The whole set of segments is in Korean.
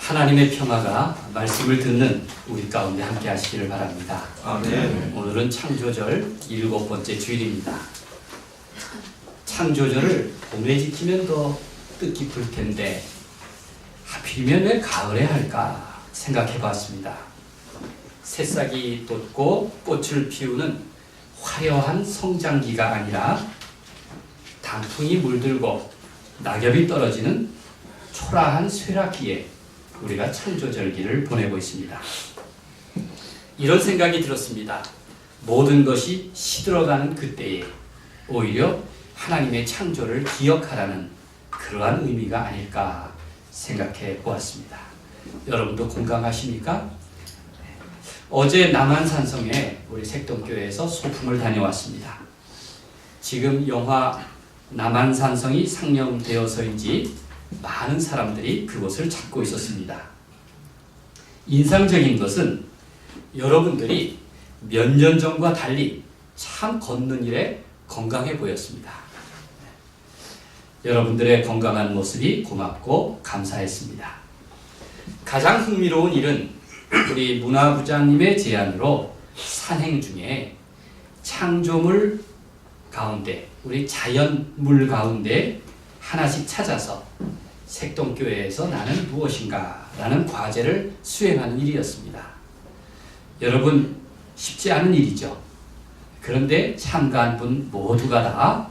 하나님의 평화가 말씀을 듣는 우리 가운데 함께 하시기를 바랍니다. 아멘. 오늘은 창조절 7번째 주일입니다. 창조절을 봄에 지키면 더 뜻깊을 텐데 하필이면 왜 가을에 할까 생각해 봤습니다. 새싹이 돋고 꽃을 피우는 화려한 성장기가 아니라 단풍이 물들고 낙엽이 떨어지는 초라한 쇠락기에 우리가 창조절기를 보내고 있습니다. 이런 생각이 들었습니다. 모든 것이 시들어가는 그때에 오히려 하나님의 창조를 기억하라는 그러한 의미가 아닐까 생각해 보았습니다. 여러분도 공감하십니까? 어제 남한산성에 우리 색동교회에서 소풍을 다녀왔습니다. 지금 영화 남한산성이 상영되어서인지 많은 사람들이 그곳을 찾고 있었습니다. 인상적인 것은 여러분들이 몇 년 전과 달리 참 걷는 일에 건강해 보였습니다. 여러분들의 건강한 모습이 고맙고 감사했습니다. 가장 흥미로운 일은 우리 문화부장님의 제안으로 산행 중에 창조물 가운데, 우리 자연물 가운데 하나씩 찾아서 색동교회에서 나는 무엇인가 라는 과제를 수행하는 일이었습니다. 여러분, 쉽지 않은 일이죠. 그런데 참가한 분 모두가 다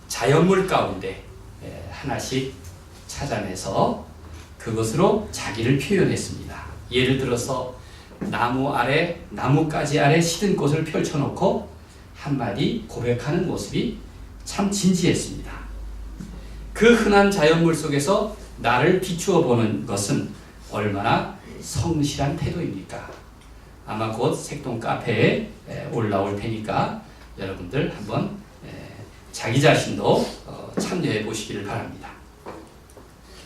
자연물 가운데 하나씩 찾아내서 그것으로 자기를 표현했습니다. 예를 들어서 나뭇가지 아래 시든 꽃을 펼쳐놓고 한마디 고백하는 모습이 참 진지했습니다. 그 흔한 자연물 속에서 나를 비추어 보는 것은 얼마나 성실한 태도입니까? 아마 곧 색동 카페에 올라올 테니까 여러분들 한번 자기 자신도 참여해 보시기를 바랍니다.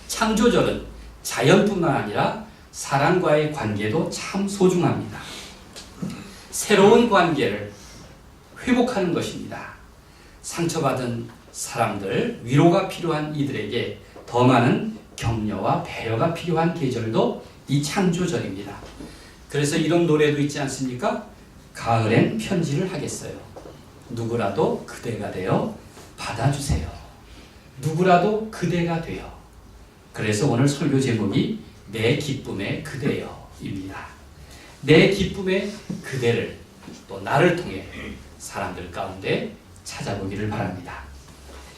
창조절은 자연뿐만 아니라 사람과의 관계도 참 소중합니다. 새로운 관계를 회복하는 것입니다. 상처받은 사람들, 위로가 필요한 이들에게 더 많은 격려와 배려가 필요한 계절도 이 창조절입니다. 그래서 이런 노래도 있지 않습니까? 가을엔 편지를 하겠어요. 누구라도 그대가 되어 받아주세요. 누구라도 그대가 되어. 그래서 오늘 설교 제목이 내 기쁨의 그대여입니다. 내 기쁨의 그대를 또 나를 통해 사람들 가운데 찾아보기를 바랍니다.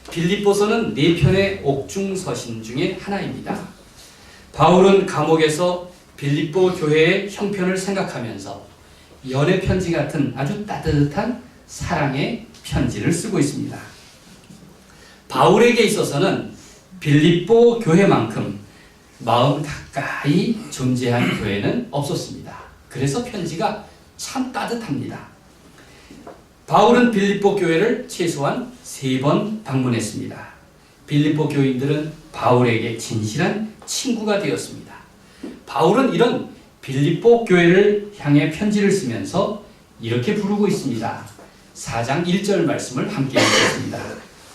빌립보서는 4편의 옥중서신 중에 하나입니다. 바울은 감옥에서 빌립보 교회의 형편을 생각하면서 연애 편지 같은 아주 따뜻한 사랑의 편지를 쓰고 있습니다. 바울에게 있어서는 빌립보 교회만큼 마음 가까이 존재한 교회는 없었습니다. 그래서 편지가 참 따뜻합니다. 바울은 빌립보 교회를 최소한 3번 방문했습니다. 빌립보 교인들은 바울에게 진실한 친구가 되었습니다. 바울은 이런 빌립보 교회를 향해 편지를 쓰면서 이렇게 부르고 있습니다. 4장 1절 말씀을 함께 읽겠습니다.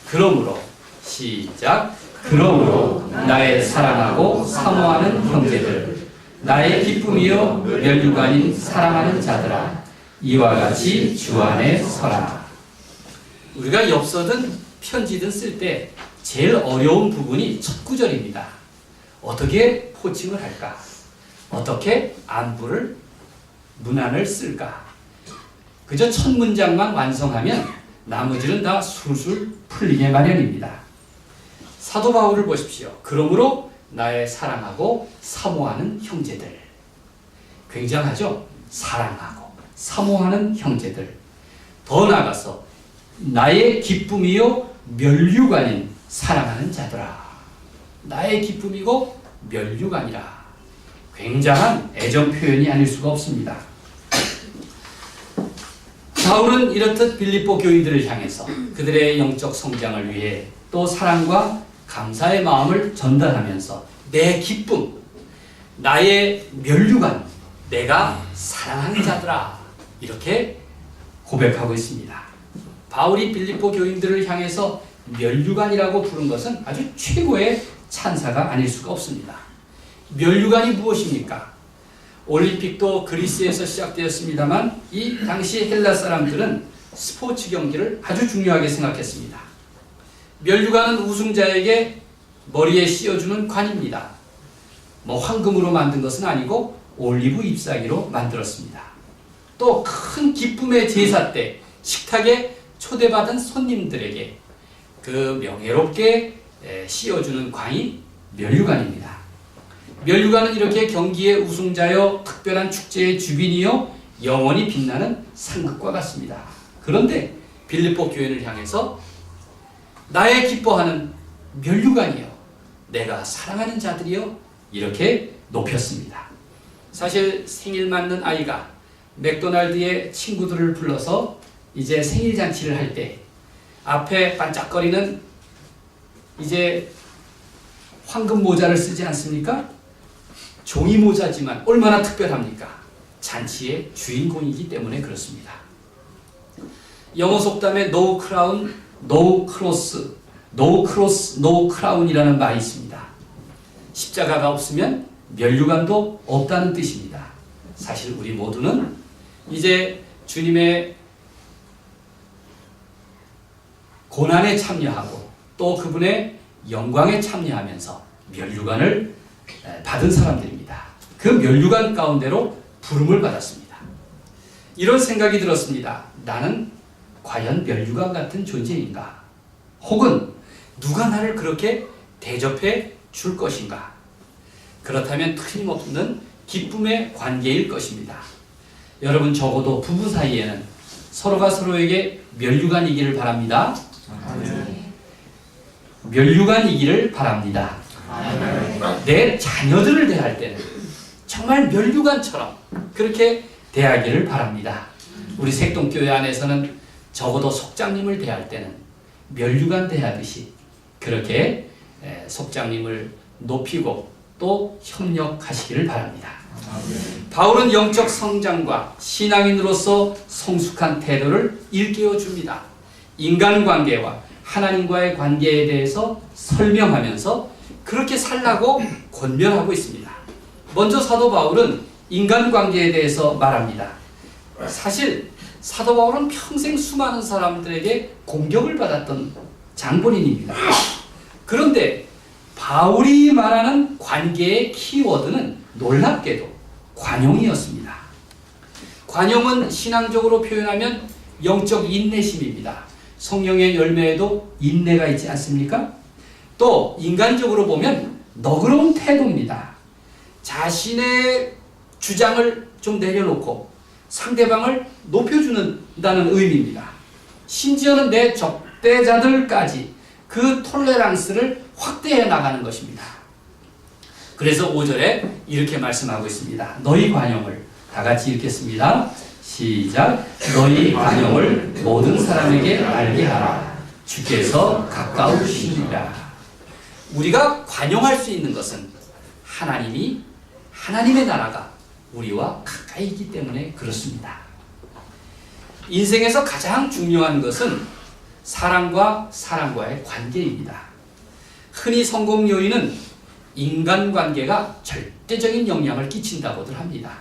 그러므로 시작. 그러므로 나의 사랑하고 사모하는 형제들, 나의 기쁨이요 멸류관인 사랑하는 자들아, 이와 같이 주 안에 서라. 우리가 엽서든 편지든 쓸 때 제일 어려운 부분이 첫 구절입니다. 어떻게 호칭을 할까? 어떻게 안부를 문안을 쓸까? 그저 첫 문장만 완성하면 나머지는 다 술술 풀리게 마련입니다. 사도 바울을 보십시오. 그러므로 나의 사랑하고 사모하는 형제들. 굉장하죠? 사랑하고 사모하는 형제들. 더 나아가서 나의 기쁨이요 멸류관인 사랑하는 자들아. 나의 기쁨이고 멸류관이라. 굉장한 애정 표현이 아닐 수가 없습니다. 바울은 이렇듯 빌립보 교인들을 향해서 그들의 영적 성장을 위해 또 사랑과 감사의 마음을 전달하면서 내 기쁨, 나의 멸류관, 내가 사랑하는 자들아, 이렇게 고백하고 있습니다. 바울이 빌립보 교인들을 향해서 멸류관이라고 부른 것은 아주 최고의 찬사가 아닐 수가 없습니다. 면류관이 무엇입니까? 올림픽도 그리스에서 시작되었습니다만 이 당시 헬라 사람들은 스포츠 경기를 아주 중요하게 생각했습니다. 면류관은 우승자에게 머리에 씌워주는 관입니다. 뭐 황금으로 만든 것은 아니고 올리브 잎사귀로 만들었습니다. 또 큰 기쁨의 제사 때 식탁에 초대받은 손님들에게 그 명예롭게 씌워주는 관이 면류관입니다. 면류관은 이렇게 경기의 우승자여 특별한 축제의 주빈이요 영원히 빛나는 상급과 같습니다. 그런데 빌립보 교회를 향해서 나의 기뻐하는 면류관이요 내가 사랑하는 자들이요 이렇게 높였습니다. 사실 생일 맞는 아이가 맥도날드의 친구들을 불러서 이제 생일 잔치를 할 때 앞에 반짝거리는 이제 황금 모자를 쓰지 않습니까? 종이 모자지만 얼마나 특별합니까? 잔치의 주인공이기 때문에 그렇습니다. 영어 속담에 no crown, no cross, no cross, no crown이라는 말이 있습니다. 십자가가 없으면 면류관도 없다는 뜻입니다. 사실 우리 모두는 이제 주님의 고난에 참여하고 또 그분의 영광에 참여하면서 면류관을 받은 사람들입니다. 그 면류관 가운데로 부름을 받았습니다. 이런 생각이 들었습니다. 나는 과연 면류관 같은 존재인가? 혹은 누가 나를 그렇게 대접해 줄 것인가? 그렇다면 틀림없는 기쁨의 관계일 것입니다. 여러분 적어도 부부 사이에는 서로가 서로에게 면류관이기를 바랍니다. 면류관이기를 바랍니다. 내 자녀들을 대할 때는 정말 면류관처럼 그렇게 대하기를 바랍니다. 우리 색동교회 안에서는 적어도 속장님을 대할 때는 면류관 대하듯이 그렇게 속장님을 높이고 또 협력하시기를 바랍니다. 바울은 영적 성장과 신앙인으로서 성숙한 태도를 일깨워 줍니다. 인간관계와 하나님과의 관계에 대해서 설명하면서 그렇게 살라고 권면하고 있습니다. 먼저 사도 바울은 인간관계에 대해서 말합니다. 사실 사도 바울은 평생 수많은 사람들에게 공격을 받았던 장본인입니다. 그런데 바울이 말하는 관계의 키워드는 놀랍게도 관용이었습니다. 관용은 신앙적으로 표현하면 영적 인내심입니다. 성령의 열매에도 인내가 있지 않습니까? 또 인간적으로 보면 너그러운 태도입니다. 자신의 주장을 좀 내려놓고 상대방을 높여주는다는 의미입니다. 심지어는 내 적대자들까지 그 톨레랑스를 확대해 나가는 것입니다. 그래서 5절에 이렇게 말씀하고 있습니다. 너희 관용을 다 같이 읽겠습니다. 시작. 너희 관용을 모든 사람에게 알게 하라. 주께서 가까우시니라. 우리가 관용할 수 있는 것은 하나님의 나라가 우리와 가까이 있기 때문에 그렇습니다. 인생에서 가장 중요한 것은 사람과 사람과의 관계입니다. 흔히 성공 요인은 인간관계가 절대적인 영향을 끼친다고들 합니다.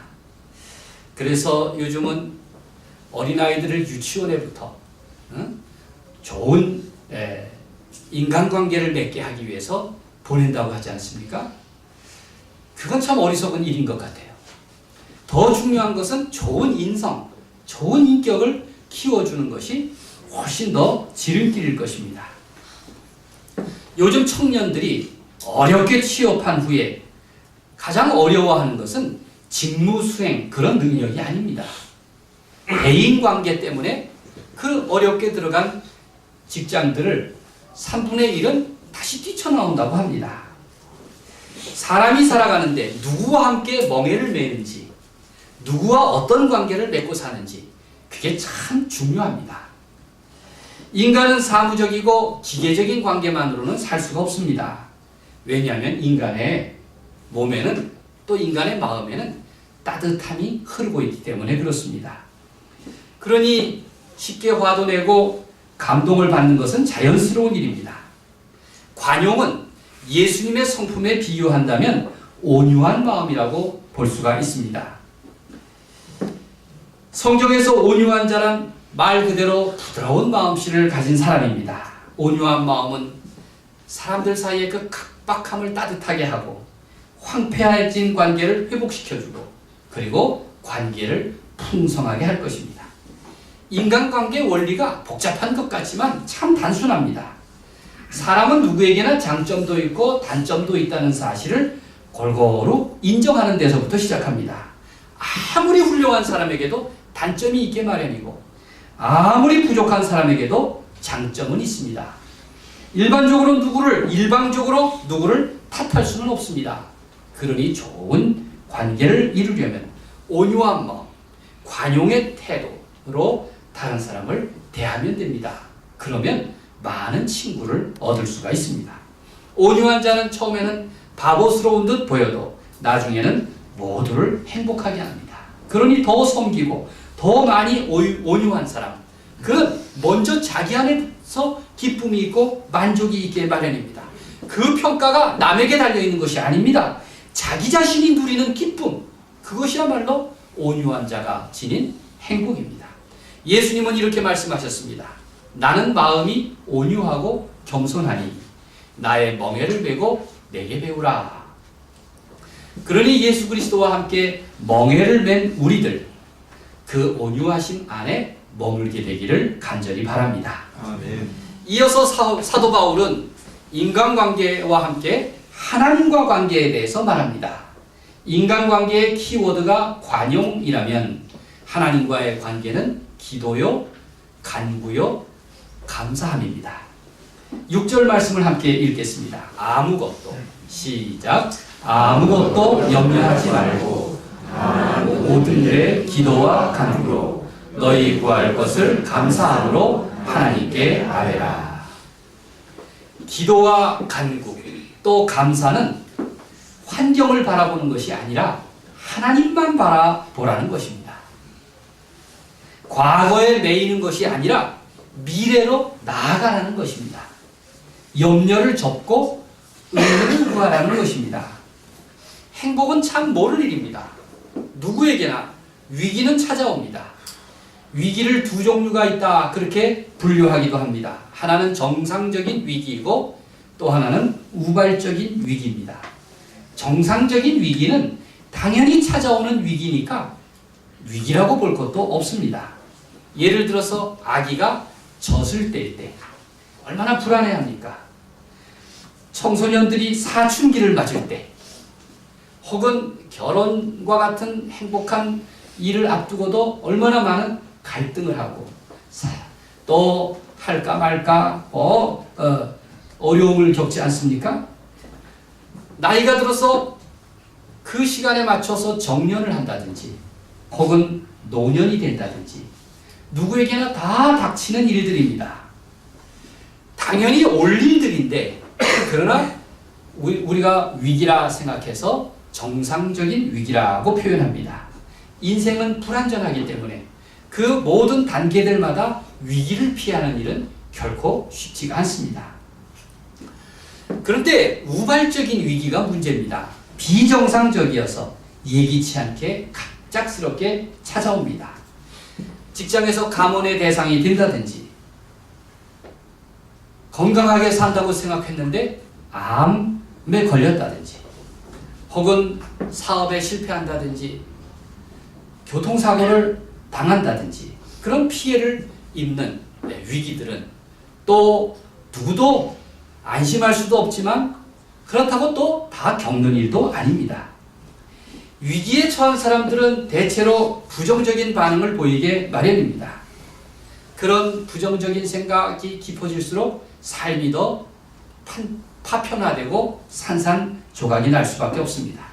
그래서 요즘은 어린아이들을 유치원에부터 좋은 인간관계를 맺게 하기 위해서 보낸다고 하지 않습니까? 그건 참 어리석은 일인 것 같아요. 더 중요한 것은 좋은 인성, 좋은 인격을 키워주는 것이 훨씬 더 지름길일 것입니다. 요즘 청년들이 어렵게 취업한 후에 가장 어려워하는 것은 직무 수행 그런 능력이 아닙니다. 대인관계 때문에 그 어렵게 들어간 직장들을 3분의 1은 다시 뛰쳐나온다고 합니다. 사람이 살아가는데 누구와 함께 멍해를 매는지, 누구와 어떤 관계를 맺고 사는지 그게 참 중요합니다. 인간은 사무적이고 기계적인 관계만으로는 살 수가 없습니다. 왜냐하면 인간의 몸에는 또 인간의 마음에는 따뜻함이 흐르고 있기 때문에 그렇습니다. 그러니 쉽게 화도 내고 감동을 받는 것은 자연스러운 일입니다. 관용은 예수님의 성품에 비유한다면 온유한 마음이라고 볼 수가 있습니다. 성경에서 온유한 자란 말 그대로 부드러운 마음씨를 가진 사람입니다. 온유한 마음은 사람들 사이의 그 각박함을 따뜻하게 하고 황폐해진 관계를 회복시켜주고 그리고 관계를 풍성하게 할 것입니다. 인간관계 원리가 복잡한 것 같지만 참 단순합니다. 사람은 누구에게나 장점도 있고 단점도 있다는 사실을 골고루 인정하는 데서부터 시작합니다. 아무리 훌륭한 사람에게도 단점이 있게 마련이고 아무리 부족한 사람에게도 장점은 있습니다. 일방적으로 누구를 탓할 수는 없습니다. 그러니 좋은 관계를 이루려면 온유한 마음, 관용의 태도로 다른 사람을 대하면 됩니다. 그러면 많은 친구를 얻을 수가 있습니다. 온유한 자는 처음에는 바보스러운 듯 보여도 나중에는 모두를 행복하게 합니다. 그러니 더 섬기고 더 많이 온유한 사람, 그는 먼저 자기 안에서 기쁨이 있고 만족이 있게 마련입니다. 그 평가가 남에게 달려있는 것이 아닙니다. 자기 자신이 누리는 기쁨, 그것이야말로 온유한 자가 지닌 행복입니다. 예수님은 이렇게 말씀하셨습니다. 나는 마음이 온유하고 겸손하니 나의 멍에를 메고 내게 배우라. 그러니 예수 그리스도와 함께 멍에를 맨 우리들, 그 온유하심 안에 머물게 되기를 간절히 바랍니다. 아멘. 이어서 사도 바울은 인간관계와 함께 하나님과 관계에 대해서 말합니다. 인간관계의 키워드가 관용이라면 하나님과의 관계는 기도요, 간구요, 감사함입니다. 6절 말씀을 함께 읽겠습니다. 아무것도 시작. 아무것도 염려하지 말고 모든 일에 기도와 간구로 너희 구할 것을 감사함으로 하나님께 아뢰라. 기도와 간구 또 감사는 환경을 바라보는 것이 아니라 하나님만 바라보라는 것입니다. 과거에 매이는 것이 아니라 미래로 나아가라는 것입니다. 염려를 접고 의를 구하라는 것입니다. 행복은 참 모를 일입니다. 누구에게나 위기는 찾아옵니다. 위기를 두 종류가 있다, 그렇게 분류하기도 합니다. 하나는 정상적인 위기이고 또 하나는 우발적인 위기입니다. 정상적인 위기는 당연히 찾아오는 위기니까 위기라고 볼 것도 없습니다. 예를 들어서 아기가 젖을 뗄 때 얼마나 불안해합니까? 청소년들이 사춘기를 맞을 때, 혹은 결혼과 같은 행복한 일을 앞두고도 얼마나 많은 갈등을 하고 또 할까 말까 어려움을 겪지 않습니까? 나이가 들어서 그 시간에 맞춰서 정년을 한다든지 혹은 노년이 된다든지 누구에게나 다 닥치는 일들입니다. 당연히 올 일들인데 그러나 우리가 위기라 생각해서 정상적인 위기라고 표현합니다. 인생은 불완전하기 때문에 그 모든 단계들마다 위기를 피하는 일은 결코 쉽지가 않습니다. 그런데 우발적인 위기가 문제입니다. 비정상적이어서 예기치 않게 갑작스럽게 찾아옵니다. 직장에서 감원의 대상이 된다든지, 건강하게 산다고 생각했는데 암에 걸렸다든지, 혹은 사업에 실패한다든지, 교통사고를 당한다든지, 그런 피해를 입는 위기들은 또 누구도 안심할 수도 없지만 그렇다고 또 다 겪는 일도 아닙니다. 위기에 처한 사람들은 대체로 부정적인 반응을 보이게 마련입니다. 그런 부정적인 생각이 깊어질수록 삶이 더 파편화되고 산산조각이 날 수밖에 없습니다.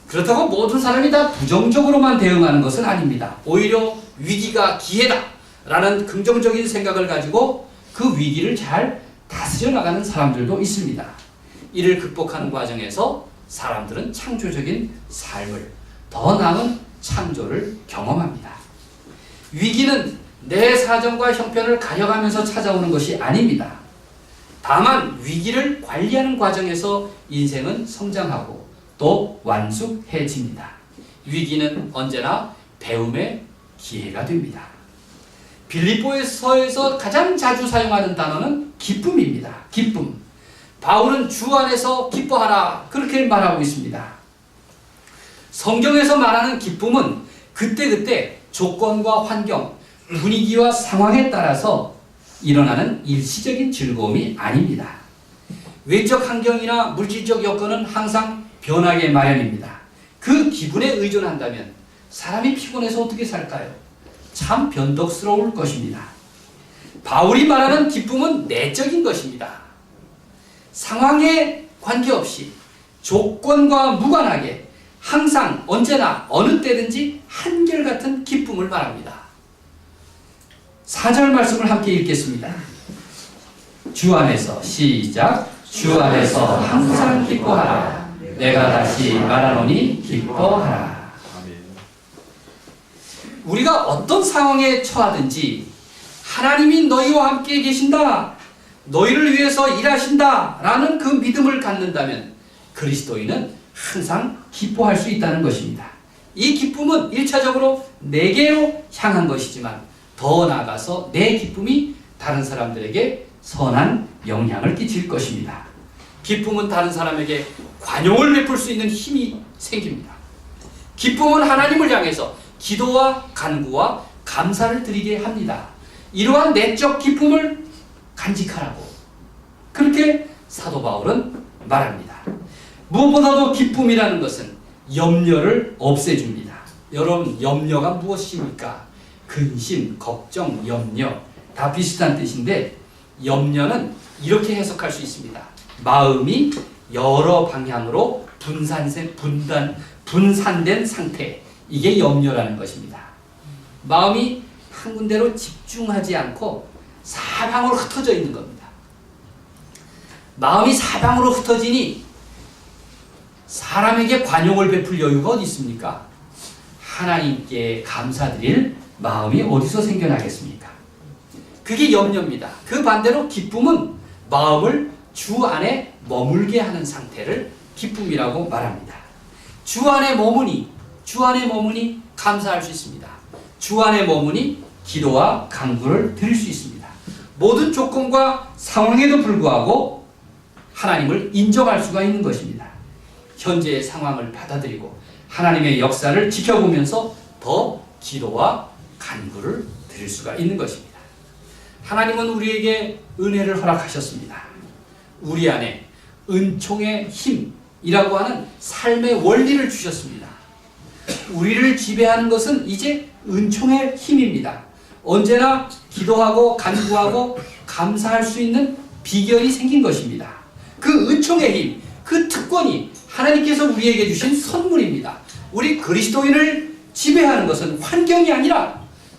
그렇다고 모든 사람이 다 부정적으로만 대응하는 것은 아닙니다. 오히려 위기가 기회다 라는 긍정적인 생각을 가지고 그 위기를 잘 다스려 나가는 사람들도 있습니다. 이를 극복하는 과정에서 사람들은 창조적인 삶을, 더 나은 창조를 경험합니다. 위기는 내 사정과 형편을 가려가면서 찾아오는 것이 아닙니다. 다만 위기를 관리하는 과정에서 인생은 성장하고 또 완숙해집니다. 위기는 언제나 배움의 기회가 됩니다. 빌립보서에서 가장 자주 사용하는 단어는 기쁨입니다. 기쁨. 바울은 주 안에서 기뻐하라 그렇게 말하고 있습니다. 성경에서 말하는 기쁨은 그때그때 조건과 환경, 분위기와 상황에 따라서 일어나는 일시적인 즐거움이 아닙니다. 외적 환경이나 물질적 여건은 항상 변하게 마련입니다. 그 기분에 의존한다면 사람이 피곤해서 어떻게 살까요? 참 변덕스러울 것입니다. 바울이 말하는 기쁨은 내적인 것입니다. 상황에 관계없이 조건과 무관하게 항상 언제나 어느 때든지 한결같은 기쁨을 말합니다. 4절 말씀을 함께 읽겠습니다. 주 안에서 시작. 주 안에서 항상 기뻐하라. 내가 다시 말하노니 기뻐하라. 우리가 어떤 상황에 처하든지 하나님이 너희와 함께 계신다, 너희를 위해서 일하신다 라는 그 믿음을 갖는다면 그리스도인은 항상 기뻐할 수 있다는 것입니다. 이 기쁨은 1차적으로 내게로 향한 것이지만 더 나아가서 내 기쁨이 다른 사람들에게 선한 영향을 끼칠 것입니다. 기쁨은 다른 사람에게 관용을 베풀 수 있는 힘이 생깁니다. 기쁨은 하나님을 향해서 기도와 간구와 감사를 드리게 합니다. 이러한 내적 기쁨을 간직하라고 그렇게 사도 바울은 말합니다. 무엇보다도 기쁨이라는 것은 염려를 없애줍니다. 여러분, 염려가 무엇입니까? 근심, 걱정, 염려 다 비슷한 뜻인데 염려는 이렇게 해석할 수 있습니다. 마음이 여러 방향으로 분산된 상태, 이게 염려라는 것입니다. 마음이 한 군데로 집중하지 않고 사방으로 흩어져 있는 겁니다. 마음이 사방으로 흩어지니 사람에게 관용을 베풀 여유가 어디 있습니까? 하나님께 감사드릴 마음이 어디서 생겨나겠습니까? 그게 염려입니다. 그 반대로 기쁨은 마음을 주 안에 머물게 하는 상태를 기쁨이라고 말합니다. 주 안에 머무니 감사할 수 있습니다. 주 안에 머무니 기도와 간구를 드릴 수 있습니다. 모든 조건과 상황에도 불구하고 하나님을 인정할 수가 있는 것입니다. 현재의 상황을 받아들이고 하나님의 역사를 지켜보면서 더 기도와 간구를 드릴 수가 있는 것입니다. 하나님은 우리에게 은혜를 허락하셨습니다. 우리 안에 은총의 힘이라고 하는 삶의 원리를 주셨습니다. 우리를 지배하는 것은 이제 은총의 힘입니다. 언제나 기도하고 간구하고 감사할 수 있는 비결이 생긴 것입니다. 그 은총의 힘, 그 특권이 하나님께서 우리에게 주신 선물입니다. 우리 그리스도인을 지배하는 것은 환경이 아니라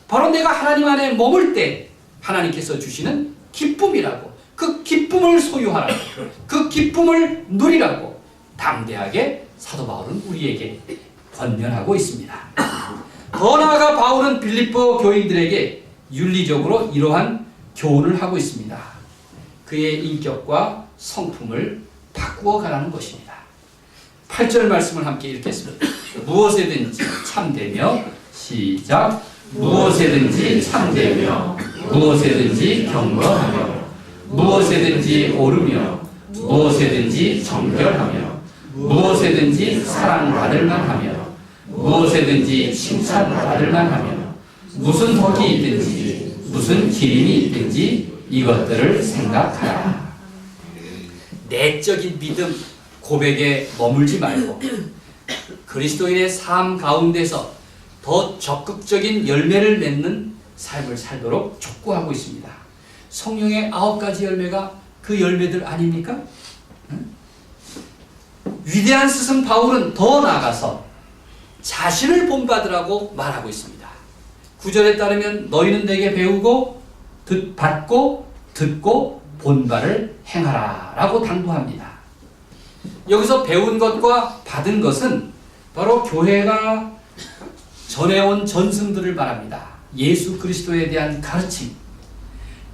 바로 내가 하나님 안에 머물 때 하나님께서 주시는 기쁨이라고, 그 기쁨을 소유하라고, 그 기쁨을 누리라고 담대하게 사도 바울은 우리에게 권면하고 있습니다. 더 나아가 바울은 빌립보 교인들에게 윤리적으로 이러한 교훈을 하고 있습니다. 그의 인격과 성품을 바꾸어 가라는 것입니다. 8절 말씀을 함께 읽겠습니다. 무엇에든지 참되며 시작. 무엇에든지 참되며 무엇에든지 경건하며 무엇에든지 오르며 무엇에든지 정결하며 무엇에든지 사랑받을 만하며 무엇에든지 칭찬받을 만하며 무슨 덕이 있든지 무슨 기림이 있든지 이것들을 생각하라. 내적인 믿음 고백에 머물지 말고 그리스도인의 삶 가운데서 더 적극적인 열매를 맺는 삶을 살도록 촉구하고 있습니다. 성령의 9가지 열매가 그 열매들 아닙니까? 위대한 스승 바울은 더 나아가서 자신을 본받으라고 말하고 있습니다. 9절에 따르면 너희는 내게 배우고 받고 듣고 본 바를 행하라 라고 당부합니다. 여기서 배운 것과 받은 것은 바로 교회가 전해온 전승들을 말합니다. 예수 그리스도에 대한 가르침.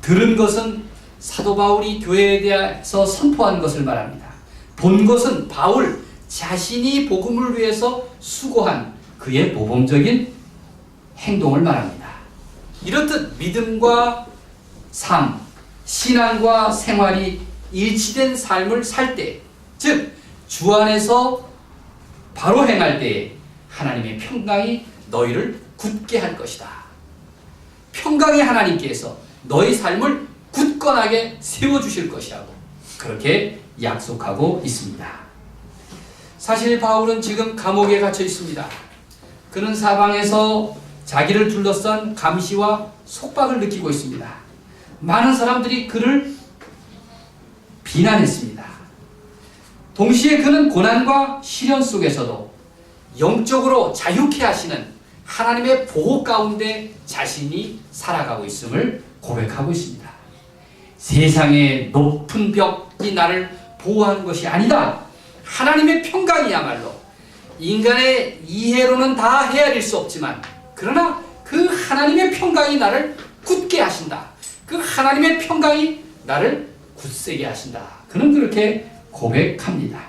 들은 것은 사도 바울이 교회에 대해서 선포한 것을 말합니다. 본 것은 바울 자신이 복음을 위해서 수고한 그의 모범적인 행동을 말합니다. 이렇듯 믿음과 삶, 신앙과 생활이 일치된 삶을 살 때, 즉 주 안에서 바로 행할 때에 하나님의 평강이 너희를 굳게 할 것이다. 평강의 하나님께서 너희 삶을 굳건하게 세워주실 것이라고 그렇게 약속하고 있습니다. 사실 바울은 지금 감옥에 갇혀 있습니다. 그는 사방에서 자기를 둘러싼 감시와 속박을 느끼고 있습니다. 많은 사람들이 그를 비난했습니다. 동시에 그는 고난과 시련 속에서도 영적으로 자유케 하시는 하나님의 보호 가운데 자신이 살아가고 있음을 고백하고 있습니다. 세상의 높은 벽이 나를 보호하는 것이 아니다. 하나님의 평강이야말로 인간의 이해로는 다 헤아릴 수 없지만 그러나 그 하나님의 평강이 나를 굳게 하신다. 그 하나님의 평강이 나를 굳세게 하신다. 그는 그렇게 고백합니다.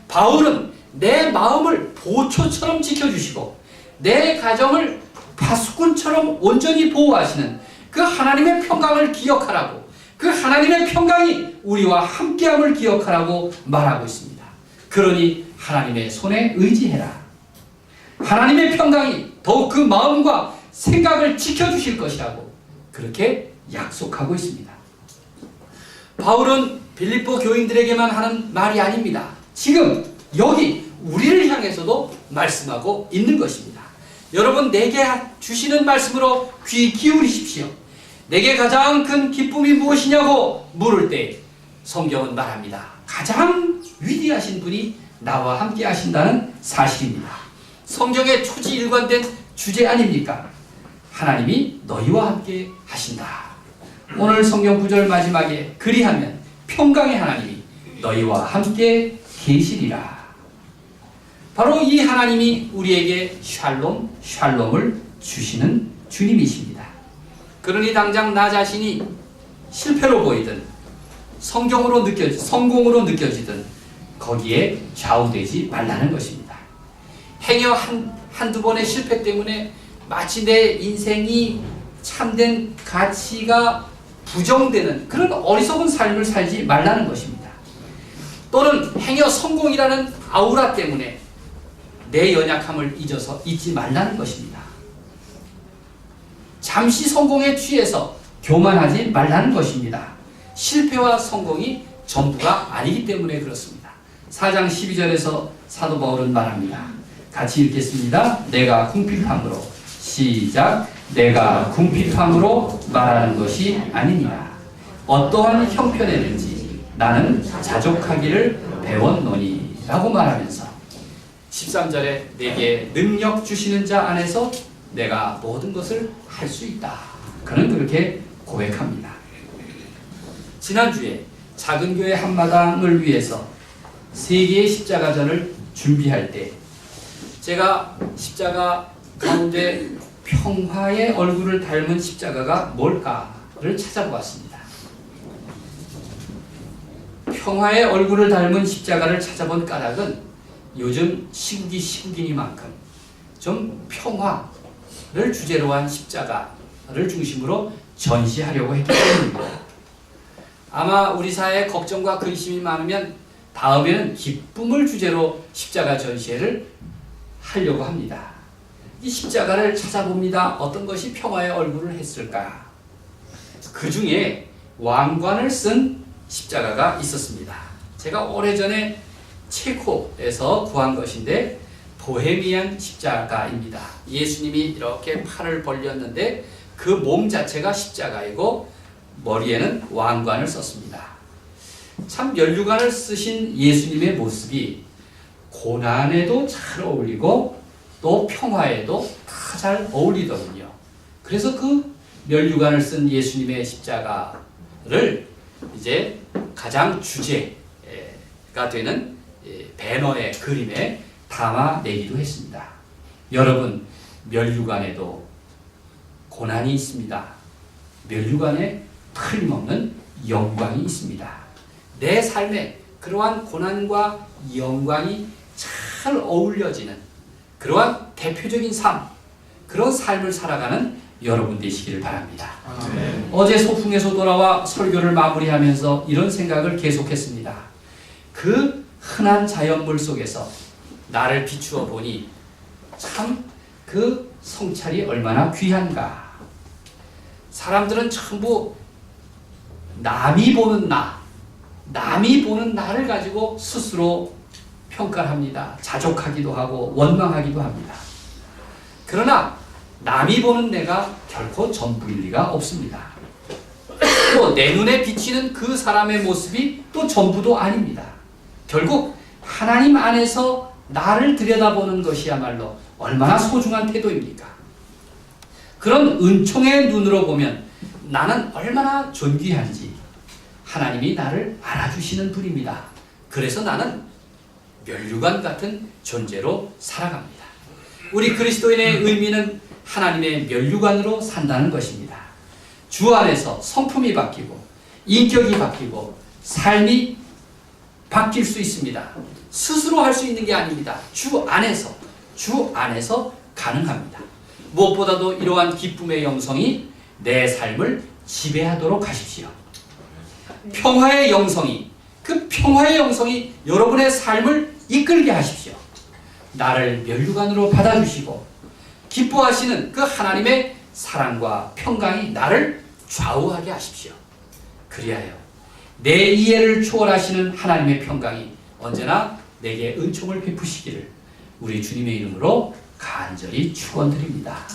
바울은 내 마음을 보초처럼 지켜주시고 내 가정을 파수꾼처럼 온전히 보호하시는 그 하나님의 평강을 기억하라고, 그 하나님의 평강이 우리와 함께함을 기억하라고 말하고 있습니다. 그러니 하나님의 손에 의지해라. 하나님의 평강이 더욱 그 마음과 생각을 지켜주실 것이라고 그렇게 약속하고 있습니다. 바울은 빌립보 교인들에게만 하는 말이 아닙니다. 지금 여기 우리를 향해서도 말씀하고 있는 것입니다. 여러분, 내게 주시는 말씀으로 귀 기울이십시오. 내게 가장 큰 기쁨이 무엇이냐고 물을 때 성경은 말합니다. 가장 위대하신 분이 나와 함께 하신다는 사실입니다. 성경의 초지일관된 주제 아닙니까? 하나님이 너희와 함께 하신다. 오늘 성경 구절 마지막에 그리하면 평강의 하나님이 너희와 함께 계시리라. 바로 이 하나님이 우리에게 샬롬을 주시는 주님이십니다. 그러니 당장 나 자신이 실패로 보이든 성공으로 느껴지든 거기에 좌우되지 말라는 것입니다. 행여 한두 번의 실패 때문에 마치 내 인생이 참된 가치가 부정되는 그런 어리석은 삶을 살지 말라는 것입니다. 또는 행여 성공이라는 아우라 때문에 내 연약함을 잊지 말라는 것입니다. 잠시 성공에 취해서 교만하지 말라는 것입니다. 실패와 성공이 전부가 아니기 때문에 그렇습니다. 4장 12절에서 사도 바울은 말합니다. 같이 읽겠습니다. 내가 궁핍함으로 시작. 내가 궁핍함으로 말하는 것이 아니니라. 어떠한 형편에든지 나는 자족하기를 배웠노니 라고 말하면서 13절에 내게 능력 주시는 자 안에서 내가 모든 것을 할 수 있다. 그는 그렇게 고백합니다. 지난주에 작은 교회 한마당을 위해서 세계의 십자가전을 준비할 때 제가 십자가 가운데 평화의 얼굴을 닮은 십자가가 뭘까를 찾아보았습니다. 평화의 얼굴을 닮은 십자가를 찾아본 까닭은 요즘 시국이니만큼 좀 평화를 주제로 한 십자가를 중심으로 전시하려고 했기 때문입니다. 아마 우리 사회에 걱정과 근심이 많으면 다음에는 기쁨을 주제로 십자가 전시회를 하려고 합니다. 이 십자가를 찾아봅니다. 어떤 것이 평화의 얼굴을 했을까? 그 중에 왕관을 쓴 십자가가 있었습니다. 제가 오래전에 체코에서 구한 것인데 보헤미안 십자가입니다. 예수님이 이렇게 팔을 벌렸는데 그 몸 자체가 십자가이고 머리에는 왕관을 썼습니다. 참 면류관을 쓰신 예수님의 모습이 고난에도 잘 어울리고 또 평화에도 다 잘 어울리더군요. 그래서 그 면류관을 쓴 예수님의 십자가를 이제 가장 주제가 되는 배너의 그림에 담아내기도 했습니다. 여러분, 면류관에도 고난이 있습니다. 면류관에 틀림없는 영광이 있습니다. 내 삶에 그러한 고난과 영광이 잘 어울려지는 그러한 대표적인 삶, 그런 삶을 살아가는 여러분 되시기를 바랍니다. 어제 소풍에서 돌아와 설교를 마무리하면서 이런 생각을 계속했습니다. 그 흔한 자연물 속에서 나를 비추어 보니 참 그 성찰이 얼마나 귀한가. 사람들은 전부 남이 보는 남이 보는 나를 가지고 스스로 평가를 합니다. 자족하기도 하고 원망하기도 합니다. 그러나 남이 보는 내가 결코 전부일 리가 없습니다. 또 내 눈에 비치는 그 사람의 모습이 또 전부도 아닙니다. 결국 하나님 안에서 나를 들여다보는 것이야말로 얼마나 소중한 태도입니까? 그런 은총의 눈으로 보면 나는 얼마나 존귀한지 하나님이 나를 알아주시는 분입니다. 그래서 나는 면류관 같은 존재로 살아갑니다. 우리 그리스도인의 의미는 하나님의 면류관으로 산다는 것입니다. 주 안에서 성품이 바뀌고 인격이 바뀌고 삶이 바뀔 수 있습니다. 스스로 할 수 있는 게 아닙니다. 주 안에서 가능합니다. 무엇보다도 이러한 기쁨의 영성이 내 삶을 지배하도록 하십시오. 평화의 영성이, 그 평화의 영성이 여러분의 삶을 이끌게 하십시오. 나를 면류관으로 받아주시고 기뻐하시는 그 하나님의 사랑과 평강이 나를 좌우하게 하십시오. 그리하여 내 이해를 초월하시는 하나님의 평강이 언제나 내게 은총을 베푸시기를 우리 주님의 이름으로 간절히 축원드립니다.